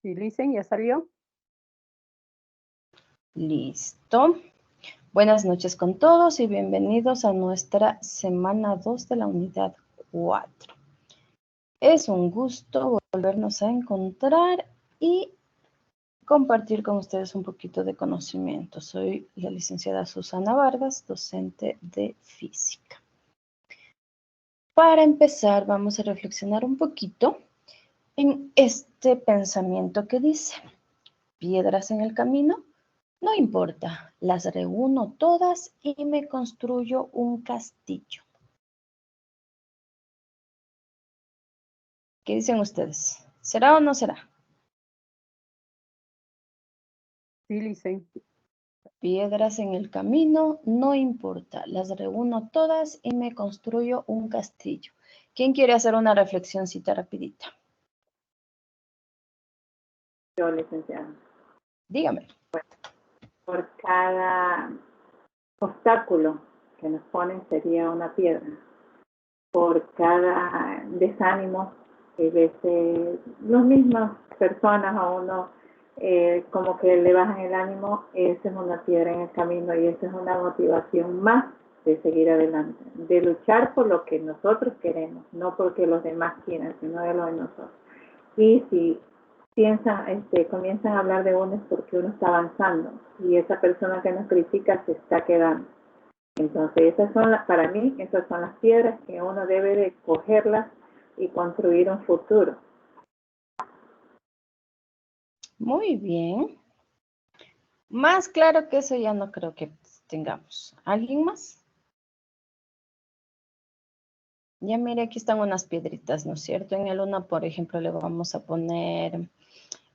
Sí, Listen, ¿ya salió? Listo. Buenas noches con todos y bienvenidos a nuestra semana 2 de la unidad 4. Es un gusto volvernos a encontrar y compartir con ustedes un poquito de conocimiento. Soy la licenciada Susana Vargas, docente de física. Para empezar, vamos a reflexionar un poquito en este pensamiento que dice: piedras en el camino, no importa, las reúno todas y me construyo un castillo. ¿Qué dicen ustedes? ¿Será o no será? Sí, Listen. Piedras en el camino, no importa, las reúno todas y me construyo un castillo. ¿Quién quiere hacer una reflexioncita rapidita? Yo, licenciada. Dígame. Por cada obstáculo que nos ponen sería una piedra. Por cada desánimo que veces las mismas personas a uno como que le bajan el ánimo, esa es una piedra en el camino y esa es una motivación más de seguir adelante, de luchar por lo que nosotros queremos, no porque los demás quieran, sino de lo de nosotros. Y si comienzan a hablar de uno es porque uno está avanzando y esa persona que nos critica se está quedando. Entonces, para mí, esas son las piedras que uno debe de cogerlas y construir un futuro. Muy bien. Más claro que eso ya no creo que tengamos. ¿Alguien más? Ya mire, aquí están unas piedritas, ¿no es cierto? En el una, por ejemplo, le vamos a poner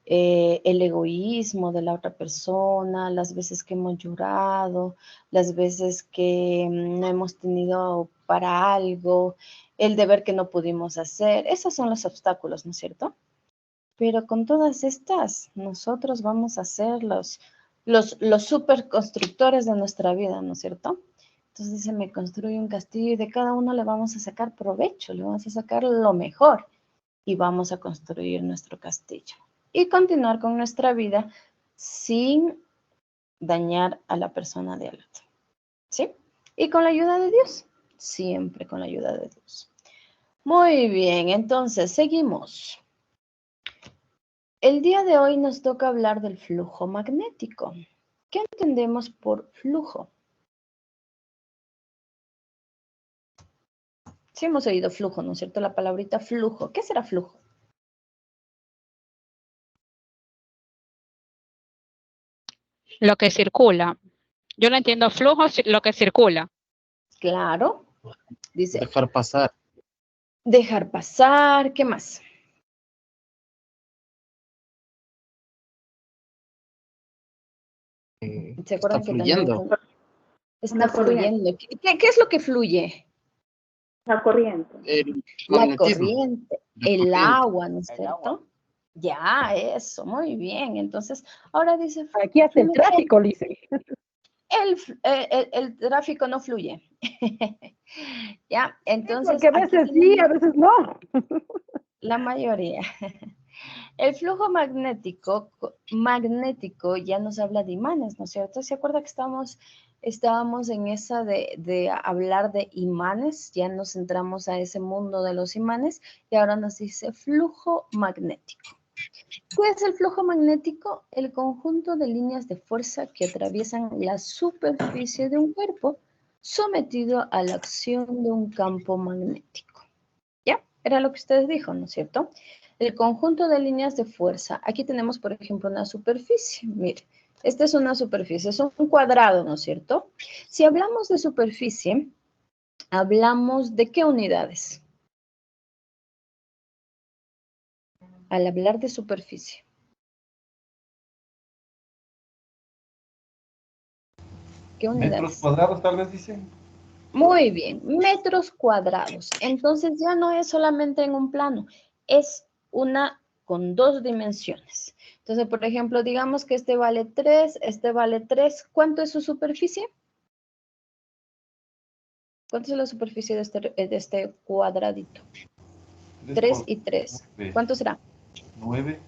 el egoísmo de la otra persona, las veces que hemos llorado, las veces que no hemos tenido para algo, el deber que no pudimos hacer. Esos son los obstáculos, ¿no es cierto? Pero con todas estas, nosotros vamos a ser los superconstructores de nuestra vida, ¿no es cierto? Entonces se me construye un castillo y de cada uno le vamos a sacar provecho, le vamos a sacar lo mejor y vamos a construir nuestro castillo y continuar con nuestra vida sin dañar a la persona de al lado, ¿sí? Y con la ayuda de Dios, siempre con la ayuda de Dios. Muy bien, entonces seguimos. El día de hoy nos toca hablar del flujo magnético. ¿Qué entendemos por flujo? Sí hemos oído flujo, ¿no es cierto? La palabrita flujo. ¿Qué será flujo? Lo que circula. Yo no entiendo flujo, lo que circula. Claro. Dice. Dejar pasar. Dejar pasar. ¿Qué más? ¿Se acuerdan Está que fluyendo. también está fluyendo? ¿Qué es lo que fluye? La corriente. La corriente, el agua, ¿no es cierto? Ya, eso, muy bien. Entonces, ahora dice... Aquí hace el tráfico, Listen. El tráfico no fluye. Ya, entonces... Porque a veces sí, a veces no. La mayoría. El flujo magnético ya nos habla de imanes, ¿no es cierto? ¿Se acuerda que estábamos en esa de hablar de imanes? Ya nos centramos a ese mundo de los imanes y ahora nos dice flujo magnético. ¿Qué es el flujo magnético? El conjunto de líneas de fuerza que atraviesan la superficie de un cuerpo sometido a la acción de un campo magnético. ¿Ya? Era lo que ustedes dijo, ¿no es cierto? El conjunto de líneas de fuerza. Aquí tenemos, por ejemplo, una superficie. Mire, esta es una superficie, es un cuadrado, ¿no es cierto? Si hablamos de superficie, hablamos de ¿qué unidades? Al hablar de superficie. ¿Qué unidades? Metros cuadrados, tal vez dicen. Muy bien, metros cuadrados. Entonces ya no es solamente en un plano, es una con dos dimensiones. Entonces, por ejemplo, digamos que este vale 3, este vale 3. ¿Cuánto es su superficie? ¿Cuánto es la superficie de este cuadradito? 3 y 3. ¿Cuánto será? 9.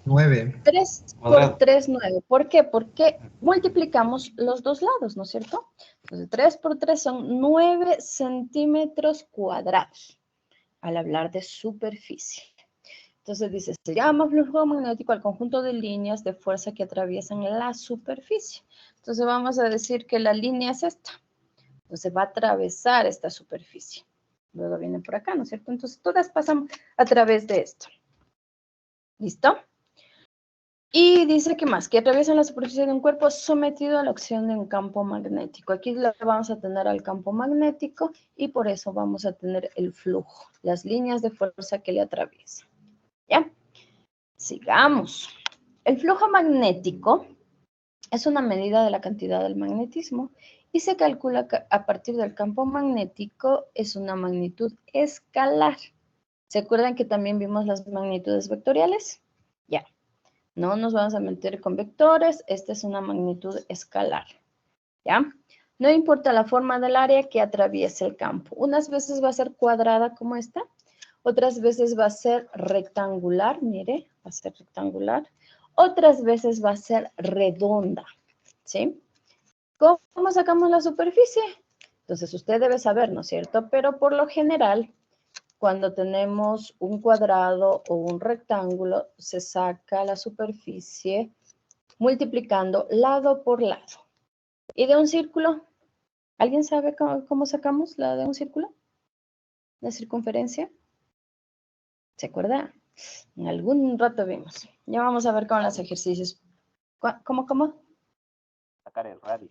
9. 3 por Cuadrado. 3, 9. ¿Por qué? Porque multiplicamos los dos lados, ¿no es cierto? Entonces, 3 por 3 son 9 centímetros cuadrados, al hablar de superficie. Entonces dice, se llama flujo magnético al conjunto de líneas de fuerza que atraviesan la superficie. Entonces vamos a decir que la línea es esta. Entonces va a atravesar esta superficie. Luego viene por acá, ¿no es cierto? Entonces todas pasan a través de esto. ¿Listo? Y dice que más, que atraviesan la superficie de un cuerpo sometido a la acción de un campo magnético. Aquí la vamos a tener al campo magnético y por eso vamos a tener el flujo, las líneas de fuerza que le atraviesan. ¿Ya? Sigamos. El flujo magnético es una medida de la cantidad del magnetismo y se calcula a partir del campo magnético, es una magnitud escalar. ¿Se acuerdan que también vimos las magnitudes vectoriales? Ya. No nos vamos a meter con vectores, esta es una magnitud escalar. ¿Ya? No importa la forma del área que atraviese el campo. Unas veces va a ser cuadrada como esta, otras veces va a ser rectangular, mire, va a ser rectangular. Otras veces va a ser redonda, ¿sí? ¿Cómo sacamos la superficie? Entonces usted debe saber, ¿no es cierto? Pero por lo general, cuando tenemos un cuadrado o un rectángulo, se saca la superficie multiplicando lado por lado. ¿Y de un círculo? ¿Alguien sabe cómo sacamos la de un círculo? ¿La circunferencia? ¿Se acuerda? En algún rato vimos. Ya vamos a ver con los ejercicios. ¿Cómo? Sacar el radio.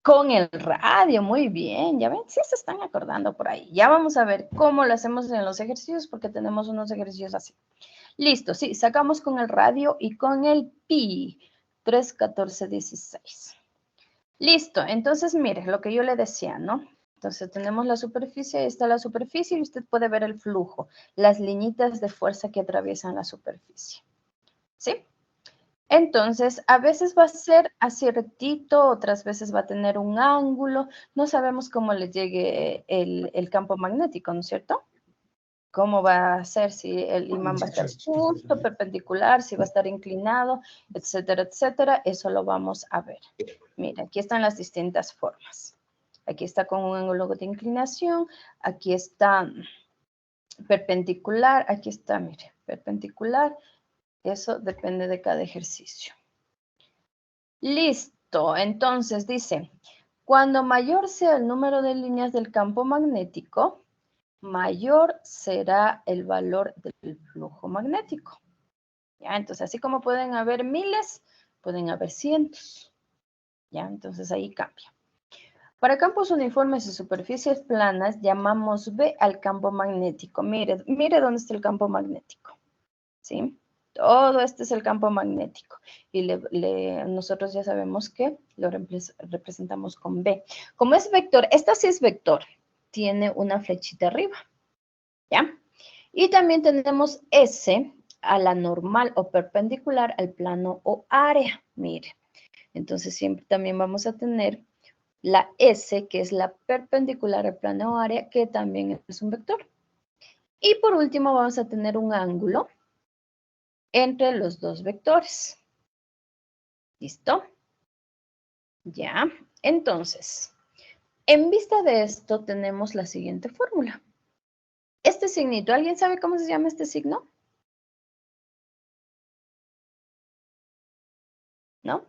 Con el radio, muy bien. Ya ven, sí se están acordando por ahí. Ya vamos a ver cómo lo hacemos en los ejercicios porque tenemos unos ejercicios así. Listo, sí, sacamos con el radio y con el pi. 3, 14, 16. Listo, entonces mire lo que yo le decía, ¿no? Entonces tenemos la superficie, ahí está la superficie y usted puede ver el flujo, las liñitas de fuerza que atraviesan la superficie. ¿Sí? Entonces, a veces va a ser así rectito, otras veces va a tener un ángulo. No sabemos cómo le llegue el campo magnético, ¿no es cierto? ¿Cómo va a ser? Si el imán va a estar justo, perpendicular, si va a estar inclinado, etcétera, etcétera. Eso lo vamos a ver. Mira, aquí están las distintas formas. Aquí está con un ángulo de inclinación, aquí está perpendicular, aquí está, mire, perpendicular. Eso depende de cada ejercicio. Listo, entonces dice, cuando mayor sea el número de líneas del campo magnético, mayor será el valor del flujo magnético. ¿Ya? Entonces, así como pueden haber miles, pueden haber cientos. ¿Ya? Entonces, ahí cambia. Para campos uniformes y superficies planas, llamamos B al campo magnético. Mire dónde está el campo magnético. ¿Sí? Todo este es el campo magnético. Y nosotros ya sabemos que lo representamos con B. Como es vector, esta sí es vector. Tiene una flechita arriba. ¿Ya? Y también tenemos S a la normal o perpendicular al plano o área. Mire. Entonces siempre también vamos a tener la S, que es la perpendicular al plano o área, que también es un vector. Y por último vamos a tener un ángulo entre los dos vectores. ¿Listo? Ya. Entonces, en vista de esto tenemos la siguiente fórmula. Este signito, ¿alguien sabe cómo se llama este signo? ¿No?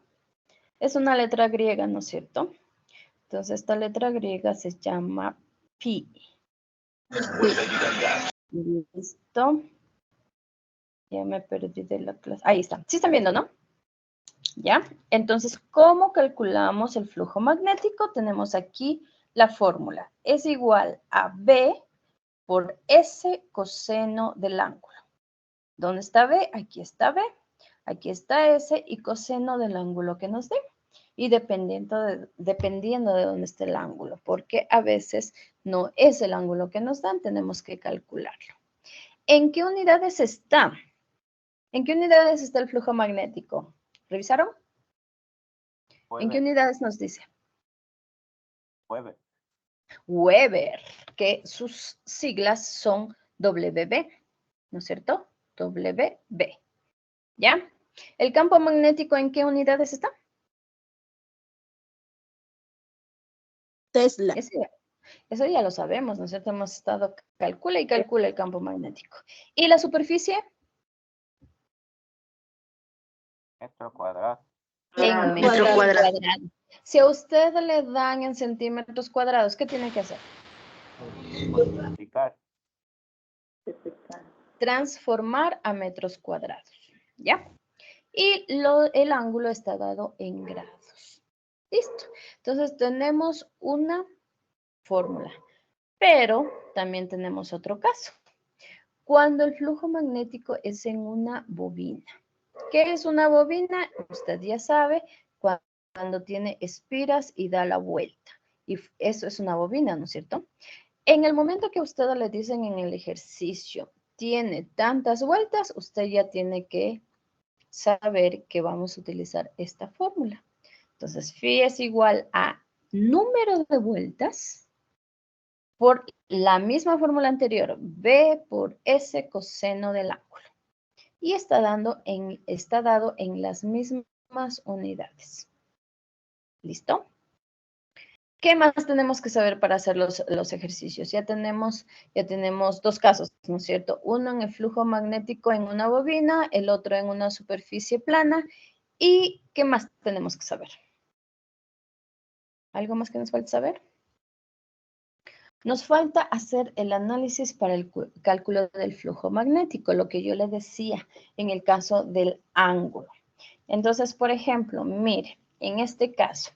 Es una letra griega, ¿no es cierto? Entonces, esta letra griega se llama pi. ¿Listo? Ya me perdí de la clase. Ahí está. ¿Sí están viendo, no? ¿Ya? Entonces, ¿cómo calculamos el flujo magnético? Tenemos aquí la fórmula. Es igual a B por S coseno del ángulo. ¿Dónde está B? Aquí está B. Aquí está S y coseno del ángulo que nos dé. Y dependiendo de dónde esté el ángulo, porque a veces no es el ángulo que nos dan, tenemos que calcularlo. ¿En qué unidades está? ¿En qué unidades está el flujo magnético? ¿Revisaron? ¿En qué unidades nos dice? Weber. Weber, que sus siglas son WB, ¿no es cierto? WB. ¿Ya? ¿El campo magnético en qué unidades está? Tesla. Eso ya lo sabemos, ¿no es cierto? Hemos estado, calcula y calcula el campo magnético. ¿Y la superficie? Metro cuadrado. En Metro metros cuadrado. cuadrados. Si a usted le dan en centímetros cuadrados, ¿qué tiene que hacer? Multiplicar. Transformar a metros cuadrados, ¿ya? Y el ángulo está dado en grados. Listo. Entonces tenemos una fórmula, pero también tenemos otro caso. Cuando el flujo magnético es en una bobina. ¿Qué es una bobina? Usted ya sabe, cuando tiene espiras y da la vuelta. Y eso es una bobina, ¿no es cierto? En el momento que ustedes le dicen en el ejercicio, tiene tantas vueltas, usted ya tiene que saber que vamos a utilizar esta fórmula. Entonces, phi es igual a número de vueltas por la misma fórmula anterior, b por s coseno del ángulo. Y está dado en las mismas unidades. ¿Listo? ¿Qué más tenemos que saber para hacer los ejercicios? Ya tenemos dos casos, ¿no es cierto? Uno en el flujo magnético en una bobina, el otro en una superficie plana. ¿Y qué más tenemos que saber? ¿Algo más que nos falta saber? Nos falta hacer el análisis para el cálculo del flujo magnético, lo que yo le decía en el caso del ángulo. Entonces, por ejemplo, mire, en este caso,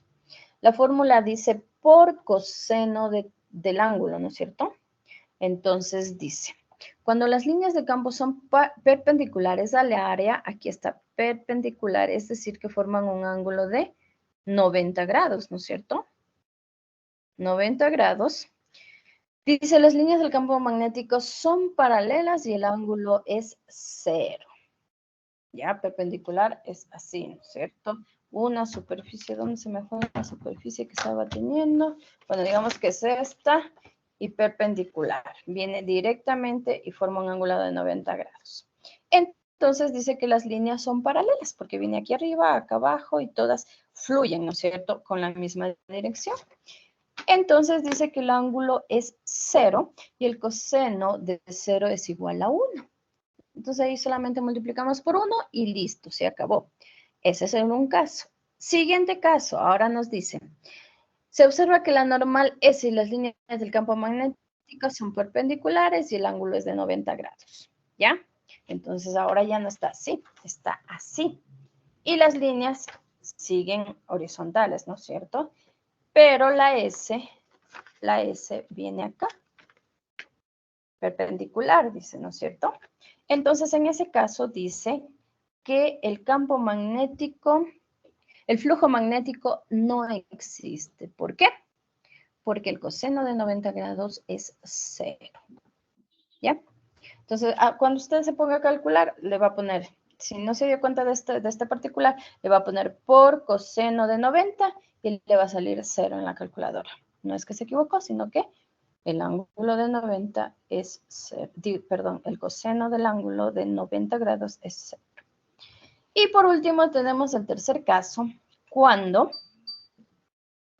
la fórmula dice por coseno del ángulo, ¿no es cierto? Entonces dice, cuando las líneas de campo son perpendiculares al área, aquí está perpendicular, es decir, que forman un ángulo de 90 grados, ¿no es cierto? 90 grados. Dice, las líneas del campo magnético son paralelas y el ángulo es 0. Ya, perpendicular es así, ¿no es cierto? Una superficie, ¿dónde se me fue la superficie que estaba teniendo? Bueno, digamos que es esta y perpendicular. Viene directamente y forma un ángulo de 90 grados. Entonces dice que las líneas son paralelas porque viene aquí arriba, acá abajo y todas fluyen, ¿no es cierto? Con la misma dirección. Entonces dice que el ángulo es 0 y el coseno de 0 es igual a 1. Entonces ahí solamente multiplicamos por 1 y listo, se acabó. Ese es un caso. Siguiente caso, ahora nos dice, se observa que la normal S y las líneas del campo magnético son perpendiculares y el ángulo es de 90 grados, ¿ya? Entonces ahora ya no está así, está así. Y las líneas siguen horizontales, ¿no es cierto? Pero la S viene acá, perpendicular, dice, ¿no es cierto? Entonces, en ese caso dice que el campo magnético, el flujo magnético no existe. ¿Por qué? Porque el coseno de 90 grados es 0. ¿Ya? Entonces, cuando usted se ponga a calcular, le va a poner, si no se dio cuenta de este particular, le va a poner por coseno de 90 y le va a salir 0 en la calculadora. No es que se equivocó, sino que el ángulo de 90 es 0. Perdón, el coseno del ángulo de 90 grados es 0. Y por último tenemos el tercer caso, cuando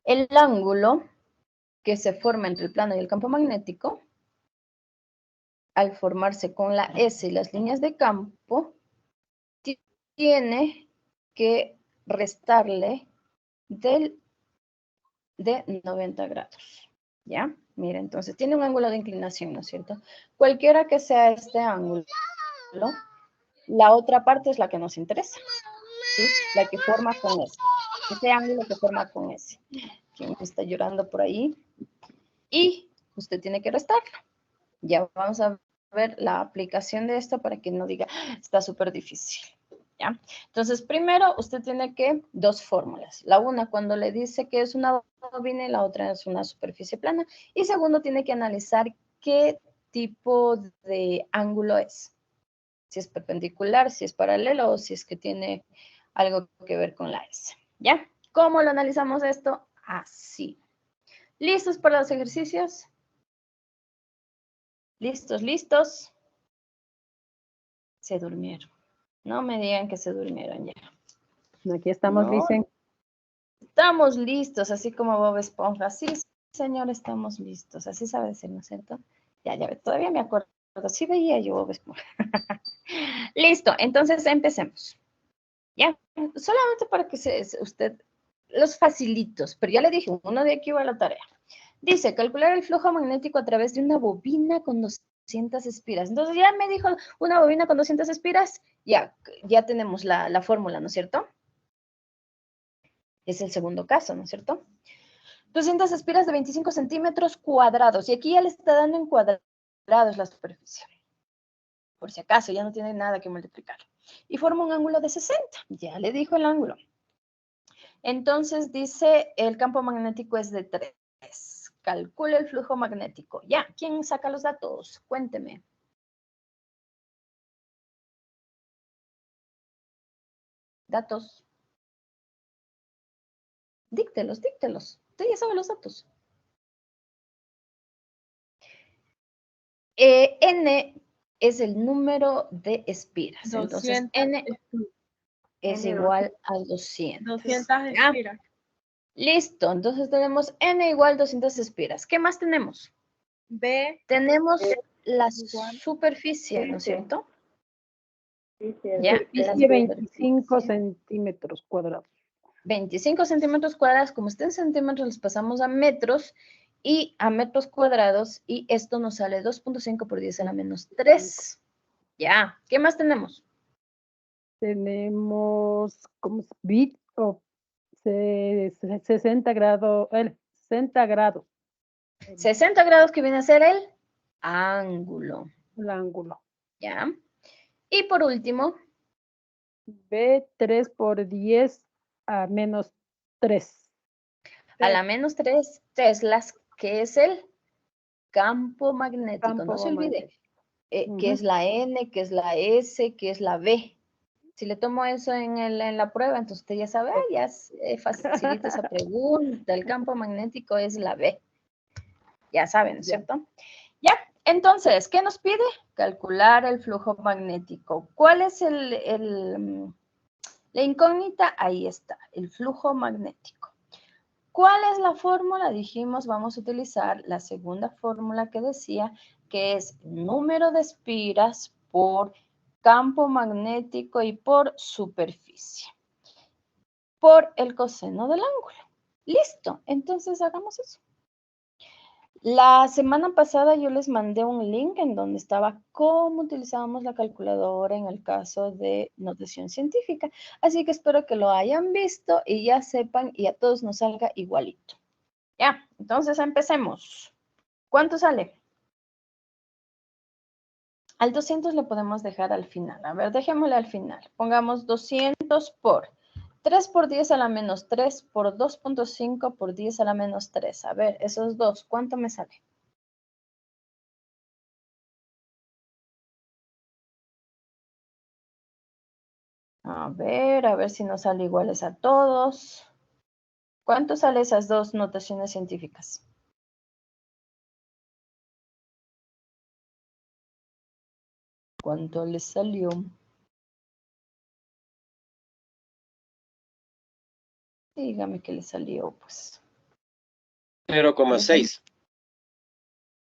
el ángulo que se forma entre el plano y el campo magnético, al formarse con la S y las líneas de campo, tiene que restarle de 90 grados. ¿Ya? Mira, entonces tiene un ángulo de inclinación, ¿no es cierto? Cualquiera que sea este ángulo, la otra parte es la que nos interesa, ¿sí? La que forma con S. Ese ángulo que forma con S. ¿Quién está llorando por ahí? Y usted tiene que restarlo. Ya vamos a ver la aplicación de esto para que no diga, está súper difícil. ¿Ya? Entonces, primero usted tiene que, dos fórmulas. La una cuando le dice que es una bobina y la otra es una superficie plana. Y segundo, tiene que analizar qué tipo de ángulo es. Si es perpendicular, si es paralelo o si es que tiene algo que ver con la S. ¿Ya? ¿Cómo lo analizamos esto? Así. ¿Listos para los ejercicios? ¿Listos, listos? Se durmieron. No me digan que se durmieron ya. Aquí estamos, No. dicen. Estamos listos, así como Bob Esponja. Sí, señor, estamos listos. Así sabe decir, ¿no es cierto? Ya, todavía me acuerdo. Sí veía yo Bob Esponja. Listo, entonces empecemos. Ya, solamente para que usted, los facilitos, pero ya le dije, uno de aquí va a la tarea. Dice, calcular el flujo magnético a través de una bobina con 200 espiras. Entonces ya me dijo una bobina con 200 espiras, ya tenemos la fórmula, ¿no es cierto? Es el segundo caso, ¿no es cierto? 200 espiras de 25 centímetros cuadrados. Y aquí ya le está dando en cuadrados la superficie. Por si acaso, ya no tiene nada que multiplicar. Y forma un ángulo de 60. Ya le dijo el ángulo. Entonces dice, el campo magnético es de 3. Calcule el flujo magnético. Ya, ¿quién saca los datos? Cuénteme. Datos. Díctelos. Usted ya sabe los datos. N es el número de espiras. Entonces, N es igual a 200. 200 ¿Ya? espiras. Listo. Entonces tenemos N igual 200 espiras. ¿Qué más tenemos? B Tenemos la igual. superficie, ¿no es cierto? Sí, sí, Ya. Superficie 25 centímetros cuadrados. 25 centímetros cuadrados, como está en centímetros, los pasamos a metros y a metros cuadrados, y esto nos sale 2.5 por 10 a la menos 3. Ya, ¿qué más tenemos? Tenemos como bit o 60 grados, 60 grados 60 grados, que viene a ser el ángulo. el ángulo. Ya. Y por último, B 3 por 10 a menos 3. a la menos 3 teslas, que es el campo magnético. Campo No se olvide magnético. que es la N, que es la S, que es la B. Si le tomo eso en la prueba, entonces usted ya sabe, ya facilita esa pregunta. El campo magnético es la B. Ya saben, ¿no es cierto? Ya, entonces, ¿qué nos pide? Calcular el flujo magnético. ¿Cuál es la incógnita? Ahí está, el flujo magnético. ¿Cuál es la fórmula? Dijimos, vamos a utilizar la segunda fórmula que decía, que es número de espiras por campo magnético y por superficie, por el coseno del ángulo. Listo, entonces hagamos eso. La semana pasada yo les mandé un link en donde estaba cómo utilizábamos la calculadora en el caso de notación científica. Así que espero que lo hayan visto y ya sepan y a todos nos salga igualito. Ya, entonces empecemos. ¿Cuánto sale? Al 200 le podemos dejar al final. A ver, dejémosle al final. Pongamos 200 por 3 por 10 a la menos 3 por 2.5 por 10 a la menos 3. A ver, esos dos, ¿cuánto me sale? A ver si nos sale iguales a todos. ¿Cuánto sale esas dos notaciones científicas? ¿Cuánto les salió? Dígame que le salió, pues. 0,6.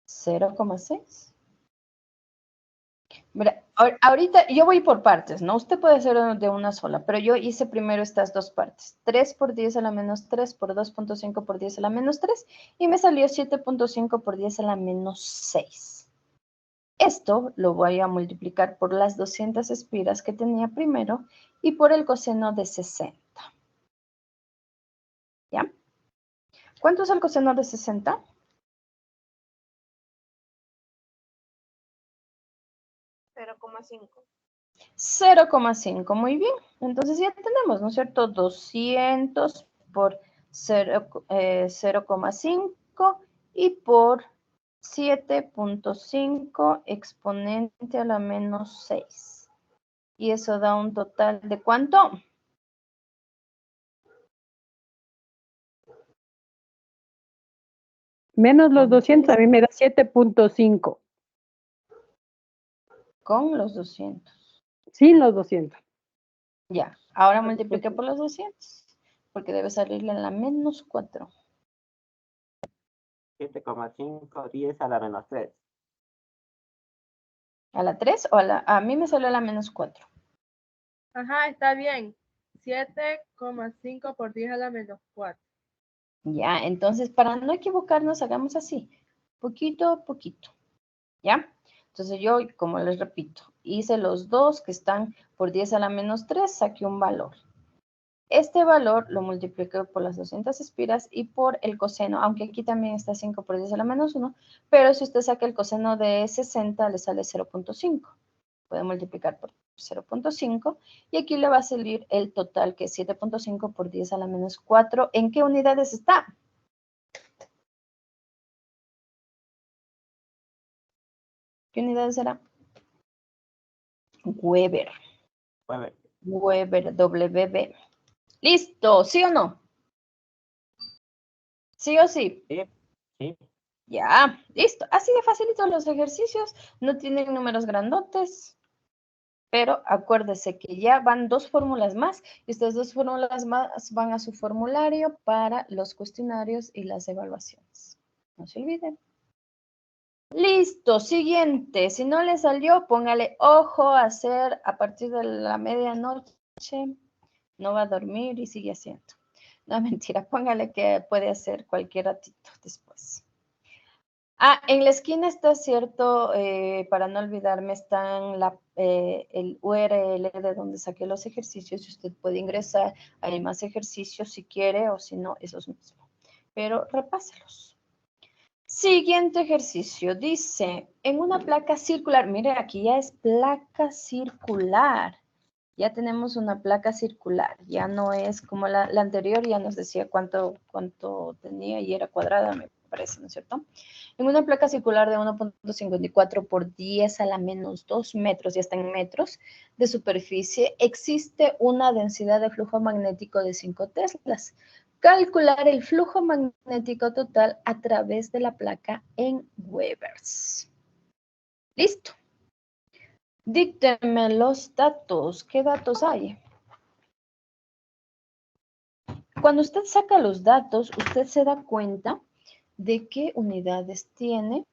0,6. Mira, ahorita yo voy por partes, ¿no? Usted puede hacer de una sola, pero yo hice primero estas dos partes. 3 por 10 a la menos 3 por 2.5 por 10 a la menos 3 y me salió 7.5 por 10 a la menos 6. Esto lo voy a multiplicar por las 200 espiras que tenía primero y por el coseno de 60. ¿Ya? ¿Cuánto es el coseno de 60? 0,5. 0,5, muy bien. Entonces ya tenemos, ¿no es cierto? 200 por 0,5 y por 7.5 exponente a la menos 6. Y eso da un total de ¿cuánto? Menos los 200, a mí me da 7.5. Con los 200. Sin los 200. Ya, ahora multiplique por los 200, porque debe salirle en la menos 4. 7,5, 10 a la menos 3. ¿A la 3 o a mí me salió la menos 4? Ajá, está bien. 7,5 por 10 a la menos 4. Ya, entonces para no equivocarnos, hagamos así, poquito a poquito, ¿ya? Entonces yo, como les repito, hice los dos que están por 10 a la menos 3, saqué un valor. Este valor lo multipliqué por las 200 espiras y por el coseno, aunque aquí también está 5 por 10 a la menos 1, pero si usted saca el coseno de 60, le sale 0.5. Puede multiplicar por 0.5 y aquí le va a salir el total, que es 7.5 por 10 a la menos 4. ¿En qué unidades está? ¿Qué unidades será? Weber. Weber, WB. ¿Listo? ¿Sí o no? ¿Sí o sí? Sí, sí. Ya, listo. Así de facilitos los ejercicios. No tienen números grandotes. Pero acuérdese que ya van 2 fórmulas más. Y estas 2 fórmulas más van a su formulario para los cuestionarios y las evaluaciones. No se olviden. Listo, siguiente. Si no le salió, póngale ojo a hacer a partir de la medianoche. No va a dormir y sigue haciendo. No, mentira, póngale que puede hacer cualquier ratito después. Ah, en la esquina está cierto, para no olvidarme, están el URL de donde saqué los ejercicios y usted puede ingresar. Hay más ejercicios si quiere o si no, esos mismos. Pero repáselos. Siguiente ejercicio, dice, en una placa circular, mire, aquí ya es placa circular. Ya tenemos una placa circular, ya no es como la anterior, ya nos decía cuánto tenía y era cuadrada, me parece, ¿no es cierto? En una placa circular de 1.54 por 10 a la menos 2 metros, ya está en metros, de superficie, existe una densidad de flujo magnético de 5 teslas. Calcular el flujo magnético total a través de la placa en Webers. Listo. Dícteme los datos. ¿Qué datos hay? Cuando usted saca los datos, usted se da cuenta de qué unidades tiene,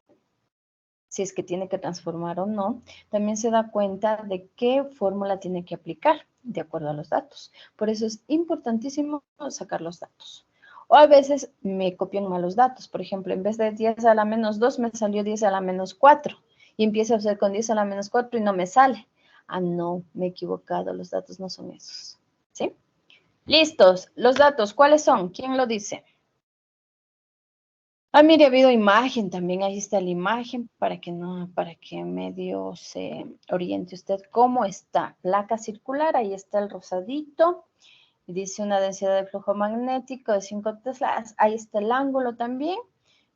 si es que tiene que transformar o no. También se da cuenta de qué fórmula tiene que aplicar de acuerdo a los datos. Por eso es importantísimo sacar los datos. O a veces me copian mal los datos. Por ejemplo, en vez de 10 a la menos 2, me salió 10 a la menos 4. Y empiezo a hacer con 10 a la menos 4 y no me sale. Ah, no, me he equivocado. Los datos no son esos. ¿Sí? Listos. Los datos, ¿cuáles son? ¿Quién lo dice? Ah, mire, ha habido imagen también. Ahí está la imagen para que medio se oriente usted cómo está. Placa circular, ahí está el rosadito. Dice una densidad de flujo magnético de 5 teslas. Ahí está el ángulo también.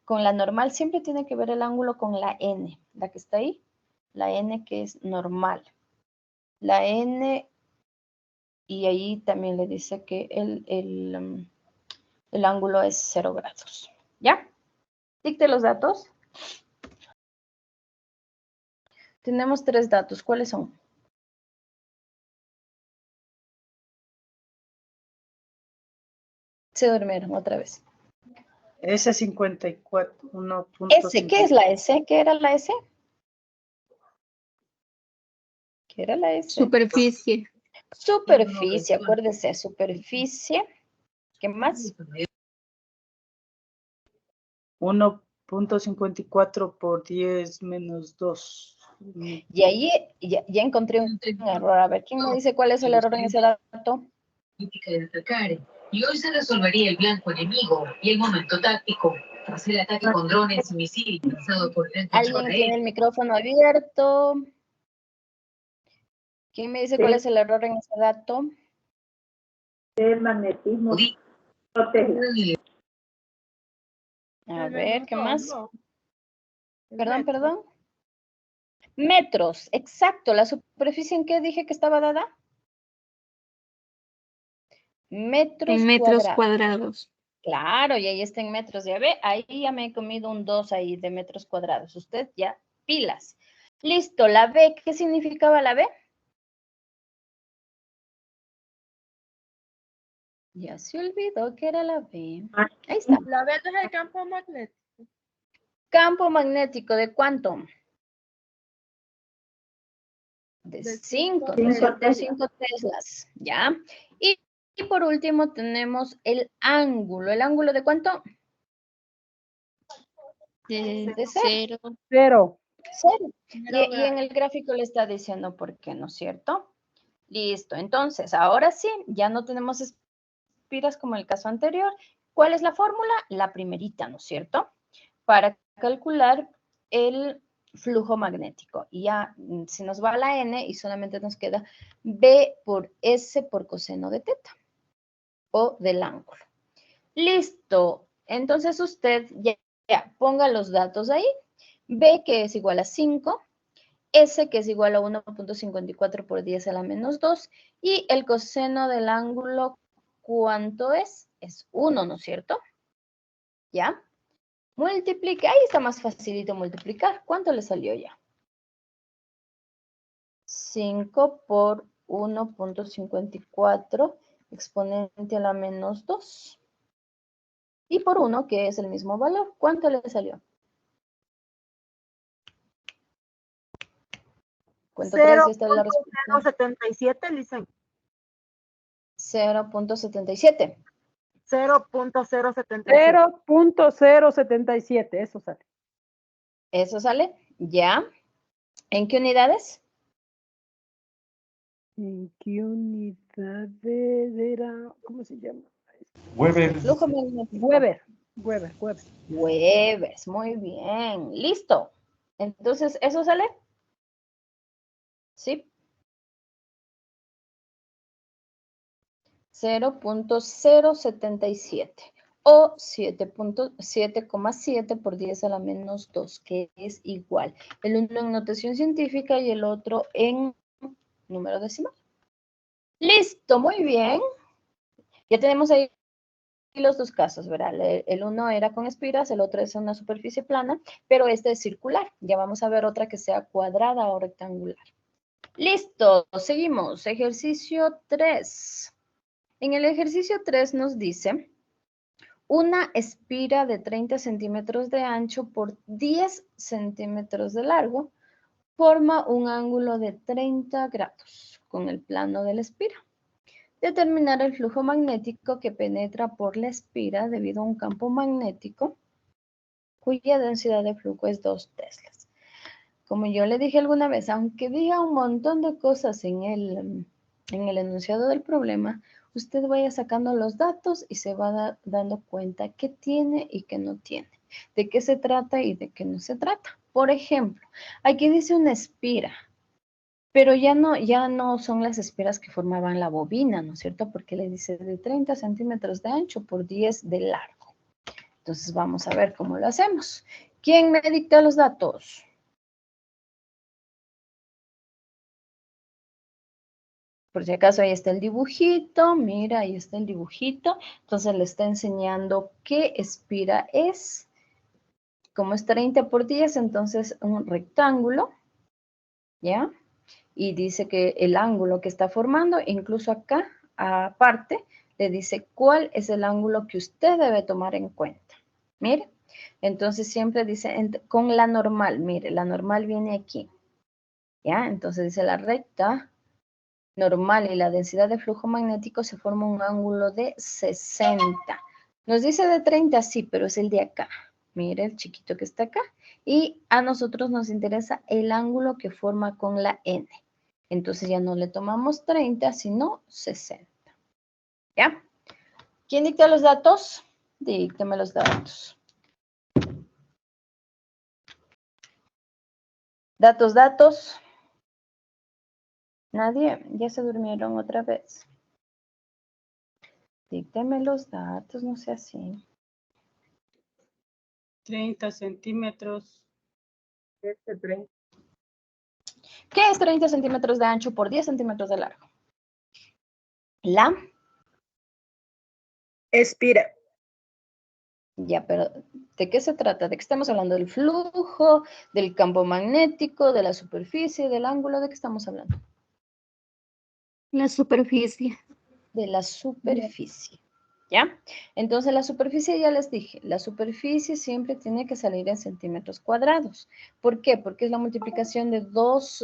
Con la normal siempre tiene que ver el ángulo con la N, la que está ahí. La N que es normal. La N, y ahí también le dice que el ángulo es 0 grados. ¿Ya? Dicte los datos. Tenemos 3 datos. ¿Cuáles son? Se durmieron otra vez. S54, 1.5. S, ¿qué es la S? ¿Qué era la S? ¿Qué era la S? Superficie. Superficie, acuérdese, superficie. ¿Qué más? 1.54 por 10 menos 2. Y ahí ya encontré un error. A ver, ¿quién me dice cuál es el error en ese dato? Y hoy se resolvería el blanco enemigo y el momento táctico tras el ataque con drones y misiles lanzado por el ¿Alguien tiene el micrófono abierto? ¿Quién me dice cuál es el error en ese dato? El magnetismo. A ver, ¿qué más? Perdón. Metros, exacto. ¿La superficie en qué dije que estaba dada? Metros En metros cuadrados. cuadrados. Claro, y ahí está en metros. Ya ve, ahí ya me he comido un 2 ahí de metros cuadrados. Usted ya, pilas. Listo, la B, ¿qué significaba la B? Ya se olvidó que era la B. Ahí está. La B es el campo magnético. Campo magnético, ¿de cuánto? De De 5, cinco ¿no es cierto? Teslas. 5 teslas, ¿ya? Y por último tenemos el ángulo. ¿El ángulo de cuánto? De De cero. 0. 0. Cero. Cero Y en el gráfico le está diciendo por qué, ¿no es cierto? Listo. Entonces, ahora sí, ya no tenemos espiras como el caso anterior. ¿Cuál es la fórmula? La primerita, ¿no es cierto? Para calcular el flujo magnético. Y ya se nos va la n y solamente nos queda B por S por coseno de teta o del ángulo. Listo. Entonces usted ya ponga los datos ahí. B que es igual a 5, S que es igual a 1.54 por 10 a la menos 2 y el coseno del ángulo, ¿cuánto es? Es 1, ¿no es cierto? ¿Ya? Multiplica, ahí está más facilito multiplicar. ¿Cuánto le salió ya? 5 por 1.54 exponente a la menos 2. Y por 1, que es el mismo valor, ¿cuánto le salió? Cuento 3 y esta es la respuesta. 0.077, Licen. 0.77. 0.077. 0.077, eso sale. ¿Eso sale? ¿Ya? ¿En qué unidades? ¿En qué unidades era? ¿Cómo se llama? Flujo magnético. Weber. Webers, muy bien. Listo. Entonces, ¿eso sale? Sí. 0.077 o 7.7 por 10 a la menos 2, que es igual. El uno en notación científica y el otro en número decimal. Listo, muy bien. Ya tenemos ahí los dos casos, ¿verdad? El uno era con espiras, el otro es una superficie plana, pero este es circular. Ya vamos a ver otra que sea cuadrada o rectangular. Listo, seguimos. Ejercicio 3. En el ejercicio 3 nos dice una espira de 30 centímetros de ancho por 10 centímetros de largo forma un ángulo de 30 grados con el plano de la espira. Determinar el flujo magnético que penetra por la espira debido a un campo magnético cuya densidad de flujo es 2 teslas. Como yo le dije alguna vez, aunque diga un montón de cosas en el enunciado del problema, usted vaya sacando los datos y se va dando cuenta qué tiene y qué no tiene, de qué se trata y de qué no se trata. Por ejemplo, aquí dice una espira, pero ya no son las espiras que formaban la bobina, ¿no es cierto? Porque le dice de 30 centímetros de ancho por 10 de largo. Entonces vamos a ver cómo lo hacemos. ¿Quién me dicta los datos? Por si acaso ahí está el dibujito, mira, ahí está el dibujito. Entonces le está enseñando qué espira es. Como es 30 por 10, entonces un rectángulo, ¿ya? Y dice que el ángulo que está formando, incluso acá, aparte, le dice cuál es el ángulo que usted debe tomar en cuenta. Mire, entonces siempre dice con la normal, mire, la normal viene aquí, ¿ya? Entonces dice la recta normal y la densidad de flujo magnético se forma un ángulo de 60. Nos dice de 30, sí, pero es el de acá. Mire el chiquito que está acá. Y a nosotros nos interesa el ángulo que forma con la N. Entonces ya no le tomamos 30, sino 60. ¿Ya? ¿Quién dicta los datos? Díctame los datos. Datos. Nadie, ya se durmieron otra vez. Dícteme los datos, no sea así. 30 centímetros. ¿Qué es 30 centímetros de ancho por 10 centímetros de largo? La Espira. Ya, pero ¿de qué se trata? ¿De qué estamos hablando? ¿Del flujo, del campo magnético, de la superficie, del ángulo? ¿De qué estamos hablando? La superficie. De la superficie. ¿Ya? Entonces la superficie ya les dije, la superficie siempre tiene que salir en centímetros cuadrados. ¿Por qué? Porque es la multiplicación de dos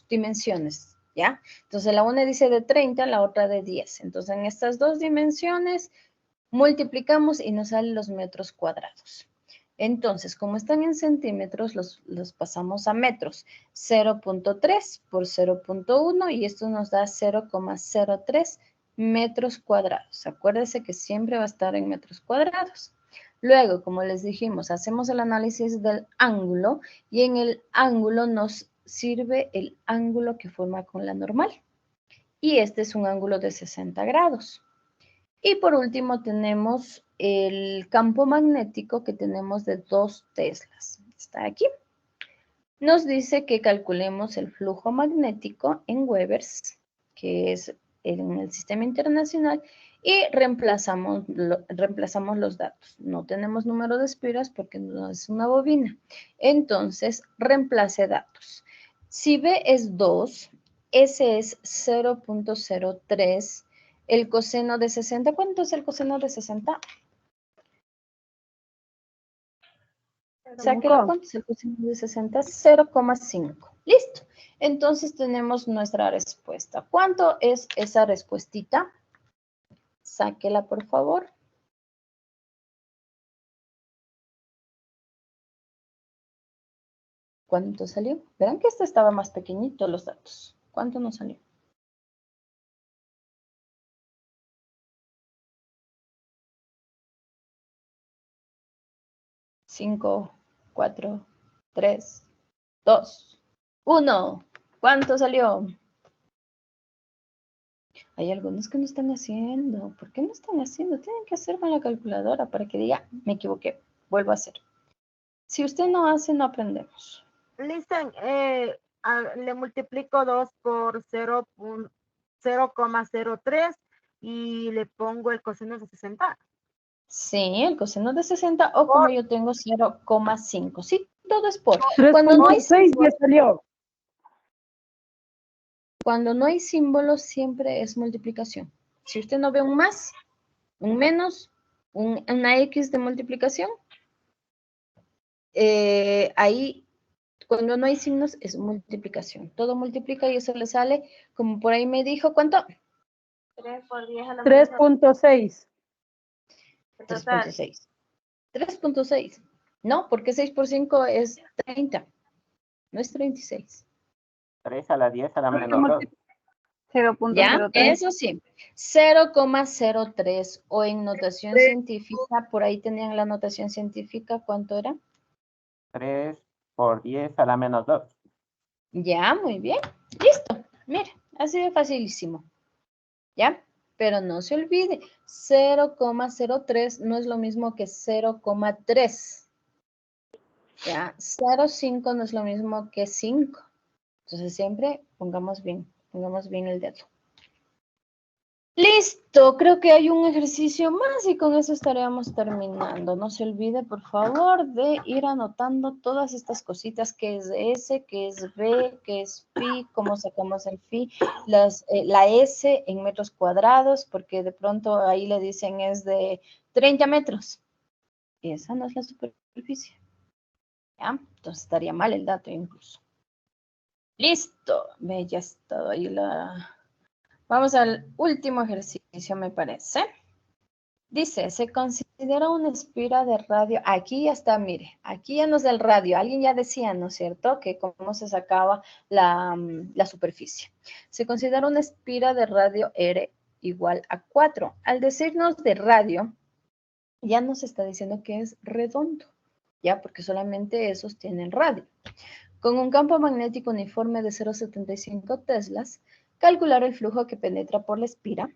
dimensiones, ¿ya? Entonces la una dice de 30, la otra de 10. Entonces en estas dos dimensiones multiplicamos y nos salen los metros cuadrados. Entonces, como están en centímetros, los pasamos a metros. 0.3 por 0.1 y esto nos da 0,03 metros cuadrados. Acuérdense que siempre va a estar en metros cuadrados. Luego, como les dijimos, hacemos el análisis del ángulo y en el ángulo nos sirve el ángulo que forma con la normal. Y este es un ángulo de 60 grados. Y por último tenemos el campo magnético que tenemos de 2 teslas. Está aquí. Nos dice que calculemos el flujo magnético en Webers, que es en el sistema internacional, y reemplazamos los datos. No tenemos número de espiras porque no es una bobina. Entonces, reemplace datos. Si B es 2, S es 0.03, el coseno de 60, ¿cuánto es el coseno de 60? Sáquelo, ¿cuánto es el coseno de 60? 0,5. Listo. Entonces tenemos nuestra respuesta. ¿Cuánto es esa respuestita? Sáquela, por favor. ¿Cuánto salió? Verán que este estaba más pequeñito los datos. ¿Cuánto nos salió? 5, 4, 3, 2, 1. ¿Cuánto salió? Hay algunos que no están haciendo. ¿Por qué no están haciendo? Tienen que hacer con la calculadora para que diga, me equivoqué, vuelvo a hacer. Si usted no hace, no aprendemos. Listen, le multiplico 2 por 0,03 y le pongo el coseno de 60. Sí, el coseno de 60 o como yo tengo 0,5. Sí, todo es por. Cuando no hay 3.6 ya salió. Cuando no hay símbolos, siempre es multiplicación. Si usted no ve un más, un menos, una X de multiplicación, ahí, cuando no hay signos, es multiplicación. Todo multiplica y eso le sale, como por ahí me dijo, ¿cuánto? 3 por 10 a la menos 3.6. 3.6. 3.6. No, porque 6 por 5 es 30. No es 36. 3 a la 10 a la menos 2. ¿Ya? Eso sí. 0,03 o en notación científica, por ahí tenían la notación científica, ¿cuánto era? 3 por 10 a la menos 2. Ya, muy bien. Listo. Mire, ha sido facilísimo. ¿Ya? Pero no se olvide, 0,03 no es lo mismo que 0,3. ¿Ya? 0,5 no es lo mismo que 5. Entonces siempre pongamos bien el dedo. Listo, creo que hay un ejercicio más y con eso estaríamos terminando. No se olvide, por favor, de ir anotando todas estas cositas, que es S, que es B, que es pi, cómo sacamos el phi, la S en metros cuadrados, porque de pronto ahí le dicen es de 30 metros. Y esa no es la superficie. ¿Ya? Entonces estaría mal el dato incluso. Listo, ve, ya está ahí la... Vamos al último ejercicio, me parece. Dice, se considera una espira de radio. Aquí ya está, mire, aquí ya nos da el radio. Alguien ya decía, ¿no es cierto?, que cómo se sacaba la superficie. Se considera una espira de radio R igual a 4. Al decirnos de radio, ya nos está diciendo que es redondo, ¿ya? Porque solamente esos tienen radio. Con un campo magnético uniforme de 0,75 teslas, calcular el flujo que penetra por la espira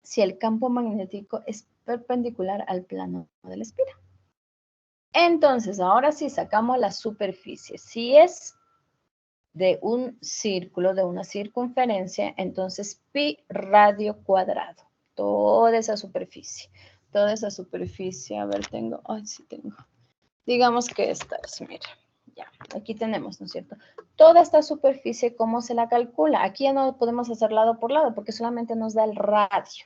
si el campo magnético es perpendicular al plano de la espira. Entonces, ahora sí sacamos la superficie. Si es de un círculo, de una circunferencia, entonces pi radio cuadrado. Toda esa superficie. Toda esa superficie, a ver, tengo, ay, sí tengo. Digamos que esta es, mira. Ya, aquí tenemos, ¿no es cierto? Toda esta superficie, ¿cómo se la calcula? Aquí ya no podemos hacer lado por lado porque solamente nos da el radio.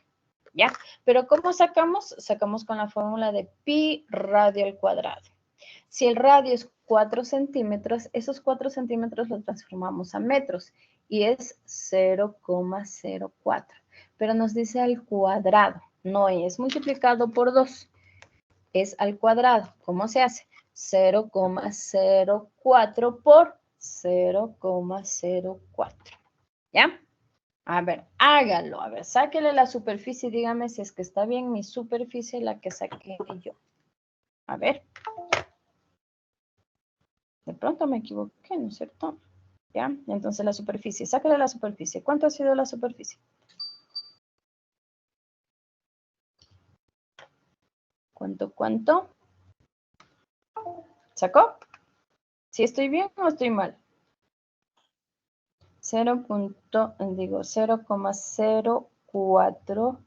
¿Ya? Pero ¿cómo sacamos? Sacamos con la fórmula de pi radio al cuadrado. Si el radio es 4 centímetros, esos 4 centímetros los transformamos a metros y es 0,04. Pero nos dice al cuadrado, no es multiplicado por 2, es al cuadrado. ¿Cómo se hace? 0,04 por 0,04. ¿Ya? A ver, hágalo. A ver, sáquele la superficie y dígame si es que está bien mi superficie, la que saqué yo. A ver. De pronto me equivoqué, ¿no es cierto? ¿Ya? Entonces la superficie, sáquele la superficie. ¿Cuánto ha sido la superficie? ¿Cuánto? ¿Sacó? ¿Sí estoy bien o estoy mal? 0,04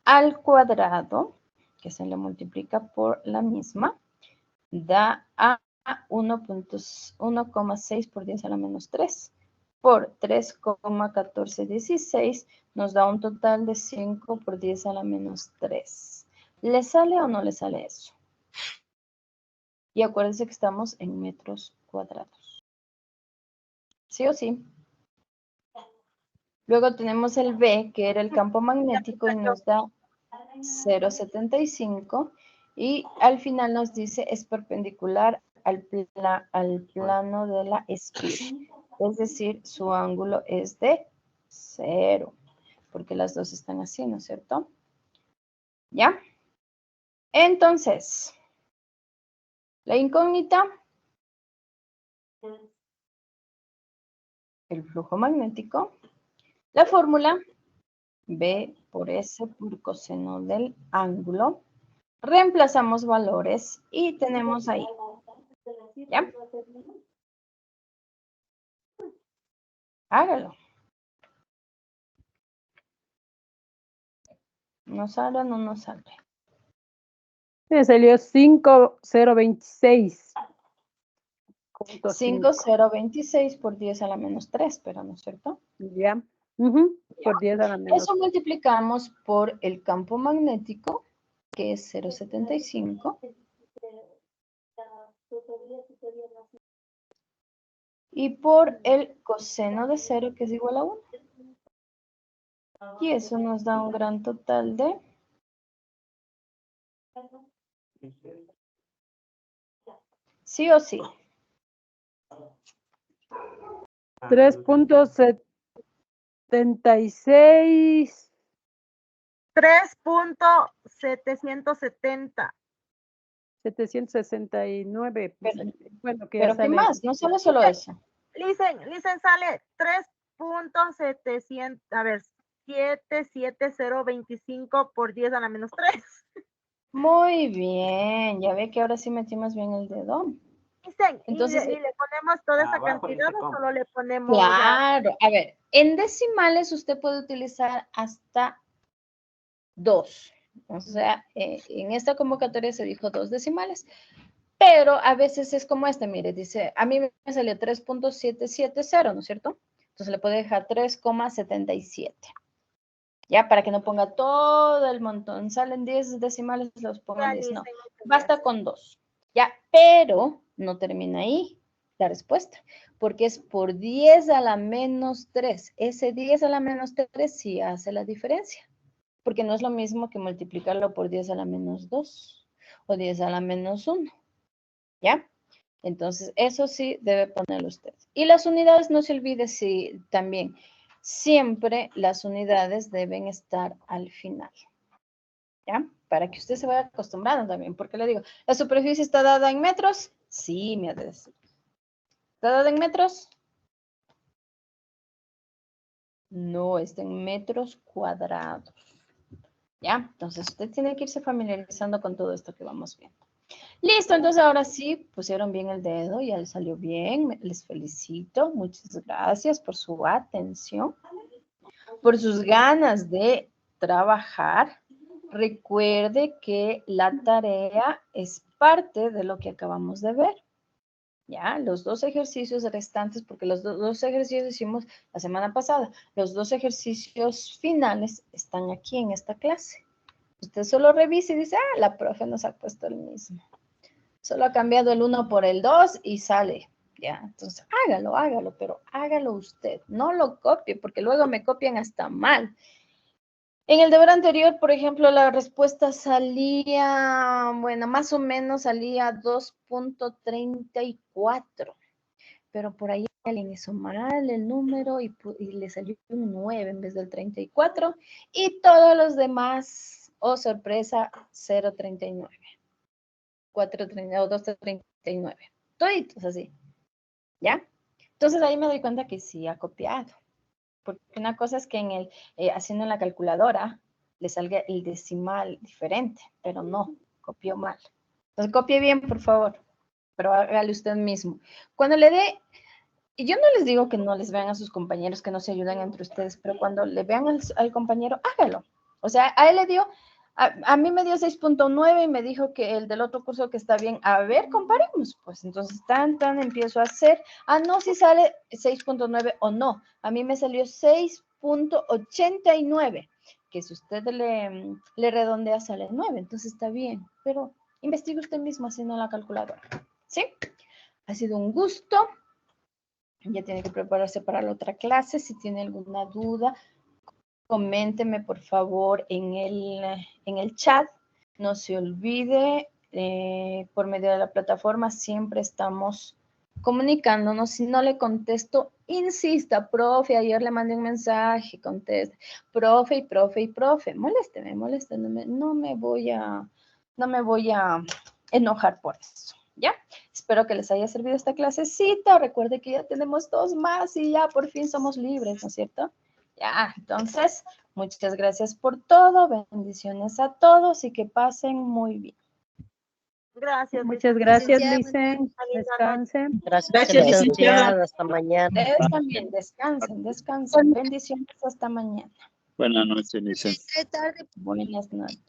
al cuadrado, que se le multiplica por la misma, da a 1,6 por 10 a la menos 3 por 3,1416 nos da un total de 5 por 10 a la menos 3. ¿Le sale o no le sale eso? Y acuérdense que estamos en metros cuadrados. ¿Sí o sí? Luego tenemos el B, que era el campo magnético, y nos da 0,75. Y al final nos dice es perpendicular al plano de la espira. Es decir, su ángulo es de 0. Porque las dos están así, ¿no es cierto? ¿Ya? Entonces, la incógnita, el flujo magnético, la fórmula B por S por coseno del ángulo. Reemplazamos valores y tenemos ahí. ¿Ya? Hágalo. ¿Nos sale o no nos sale? Me salió 5,026. 5,026 por 10 a la menos 3, pero ¿no es cierto? Ya. Por 10 a la menos. Eso multiplicamos por el campo magnético, que es 0,75. Y por el coseno de 0, que es igual a 1. Y eso nos da un gran total de 'sí o sí'. 3,76. 3,770. 769. Bueno, que ya Pero ¿qué sale. más? No sale solo eso. Listen, sale 3,700, a ver, 77025 por 10 a la menos 3. Muy bien. Ya ve que ahora sí metimos bien el dedo. Listen, Entonces, y le ponemos toda esa abajo cantidad dice o cómo. solo le ponemos. claro. A ver, en decimales usted puede utilizar hasta 2. O sea, en esta convocatoria se dijo 2 decimales. Pero a veces es como este, mire, dice, a mí me salió 3,770, ¿no es cierto? Entonces le puede dejar 3,77. Ya, para que no ponga todo el montón. Salen 10 decimales, los pongan 10. No, basta con 2. Ya, pero no termina ahí la respuesta, porque es por 10 a la menos 3. Ese 10 a la menos 3 sí hace la diferencia, porque no es lo mismo que multiplicarlo por 10 a la menos 2 o 10 a la menos 1. ¿Ya? Entonces, eso sí debe ponerlo usted. Y las unidades, no se olvide, sí, también, siempre las unidades deben estar al final. ¿Ya? Para que usted se vaya acostumbrando también, porque le digo, ¿la superficie está dada en metros? Sí, me ha de decir. ¿Está dada en metros? No, está en metros cuadrados. ¿Ya? Entonces, usted tiene que irse familiarizando con todo esto que vamos viendo. Listo, entonces ahora sí pusieron bien el dedo, ya les salió bien, les felicito, muchas gracias por su atención, por sus ganas de trabajar. Recuerde que la tarea es parte de lo que acabamos de ver, ¿ya? Los 2 ejercicios restantes, porque los dos ejercicios hicimos la semana pasada, los 2 ejercicios finales están aquí en esta clase. Usted solo revisa y dice, ah, la profe nos ha puesto el mismo. Solo ha cambiado el 1 por el 2 y sale. Ya, entonces hágalo, pero hágalo usted. No lo copie, porque luego me copian hasta mal. En el deber anterior, por ejemplo, la respuesta salía, bueno, más o menos salía 2.34. Pero por ahí alguien hizo mal el número y le salió un 9 en vez del 34. Y todos los demás, oh sorpresa, 0.39. 4.39 o 2.39. Toditos así. ¿Ya? Entonces ahí me doy cuenta que sí ha copiado. Porque una cosa es que en el, haciendo en la calculadora le salga el decimal diferente, pero no, copió mal. Entonces copie bien, por favor, pero hágale usted mismo. Cuando le dé, y yo no les digo que no les vean a sus compañeros, que no se ayuden entre ustedes, pero cuando le vean al compañero, hágalo. O sea, a él le dio, a mí me dio 6.9 y me dijo que el del otro curso que está bien. A ver, comparemos. Pues entonces, empiezo a hacer. Ah, no, si sale 6.9 o no. A mí me salió 6.89, que si usted le redondea sale 9, entonces está bien. Pero investigue usted mismo haciendo la calculadora. ¿Sí? Ha sido un gusto. Ya tiene que prepararse para la otra clase. Si tiene alguna duda, coménteme por favor en el chat. No se olvide, por medio de la plataforma siempre estamos comunicándonos. Si no le contesto, insista, profe, ayer le mandé un mensaje, conteste, profe, molésteme, no me voy a enojar por eso, ¿ya? Espero que les haya servido esta clasecita. Recuerde que ya tenemos 2 más y ya por fin somos libres, ¿no es cierto? Ya, entonces, muchas gracias por todo, bendiciones a todos y que pasen muy bien. Gracias. Muchas gracias, Licenciada. Licen. Descansen. Gracias, licenciada. Hasta mañana. Ustedes también, descansen. Bendiciones hasta mañana. Buenas noches, licenciada. Buenas noches.